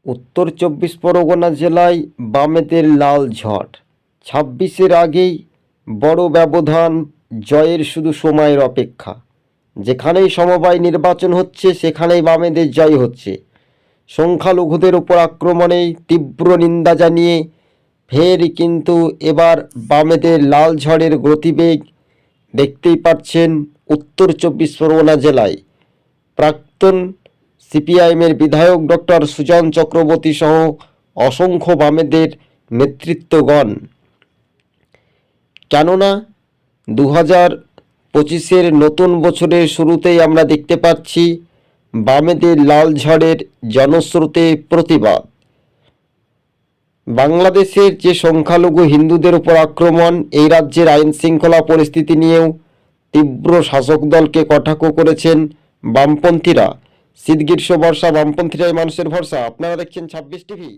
উত্তর ২৪ পরগনা জেলায় বামেদের লাল ঝড়। ২৬-এর আগেই বড় ব্যবধান, জয়ের শুধু সময়ের অপেক্ষা। যেখানেই সমবায় নির্বাচন হচ্ছে সেখানেই বামেদের জয় হচ্ছে। সংখ্যালঘুদের ওপর আক্রমণেই তীব্র নিন্দা জানিয়ে ফের কিন্তু এবার বামেদের লাল ঝড়ের গতিবেগ দেখতেই পাচ্ছেন উত্তর ২৪ পরগনা জেলায়। প্রাক্তন সিপিআইএমের বিধায়ক ডক্টর সুজন চক্রবর্তী সহ অসংখ্য বামেদের নেতৃত্বগণ। কেননা ২০২৫-এর নতুন বছরের শুরুতেই আমরা দেখতে পাচ্ছি বামেদের লাল ঝড়ের জনস্রোতে প্রতিবাদ। বাংলাদেশের যে সংখ্যালঘু হিন্দুদের উপর আক্রমণ, এই রাজ্যের আইন শৃঙ্খলা পরিস্থিতি নিয়েও তীব্র শাসক দলকে কটাক্ষ করেছেন বামপন্থীরা। শীত গ্রীষ্ম বর্ষা বামপন্থীরাই মানুষের ভরসা। আপনারা দেখছেন ২৬ টিভি।